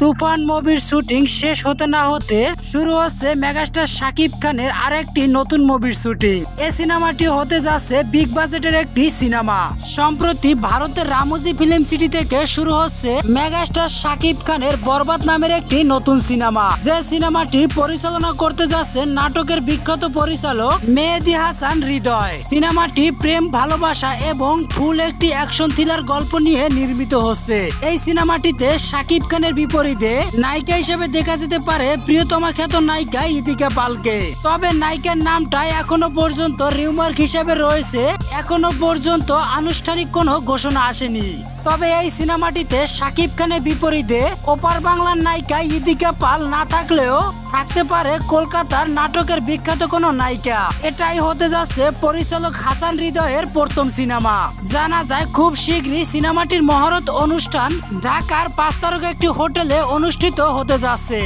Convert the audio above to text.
তুফান মুভির শুটিং শেষ হতে না হতে শুরু হচ্ছে মেগাস্টার শাকিব খানের আরেকটি নতুন মুভির শুটিং। এই সিনেমাটি হতে যাচ্ছে বিগ বাজেটের একটি সিনেমা। সম্প্রতি ভারতের রামোজি ফিল্ম সিটি থেকে শুরু হচ্ছে মেগাস্টার শাকিব খানের বরবাদ নামের একটি নতুন সিনেমা। যে সিনেমাটি পরিচালনা করতে যাচ্ছে নাটকের বিখ্যাত পরিচালক মেহেদী হাসান হৃদয়। সিনেমাটি প্রেম, ভালোবাসা এবং ফুল একটি অ্যাকশন থ্রিলার গল্প নিয়ে নির্মিত হচ্ছে। এই সিনেমাটিতে শাকিব খানের বিপরীতে নায়িকা হিসেবে দেখা যেতে পারে প্রিয়তমা খ্যাত নায়িকা ইদিকা পালকে। তবে নায়িকার নামটা এখনো পর্যন্ত রিউমার হিসেবে রয়েছে, এখনো পর্যন্ত আনুষ্ঠানিক কোনো ঘোষণা আসেনি। তবে এই সিনেমাটিতে শাকিব খানের বিপরীতে ওপার বাংলার নায়িকা ইদিকা পাল না থাকলেও থাকতে পারে কলকাতার নাটকের বিখ্যাত কোনো নায়িকা। এটাই হতে যাচ্ছে পরিচালক হাসান হৃদয়ের প্রথম সিনেমা। জানা যায় খুব শীঘ্রই সিনেমাটির মহরত অনুষ্ঠান ঢাকার 5 তারকা একটি হোটেলে অনুষ্ঠিত হতে যাচ্ছে।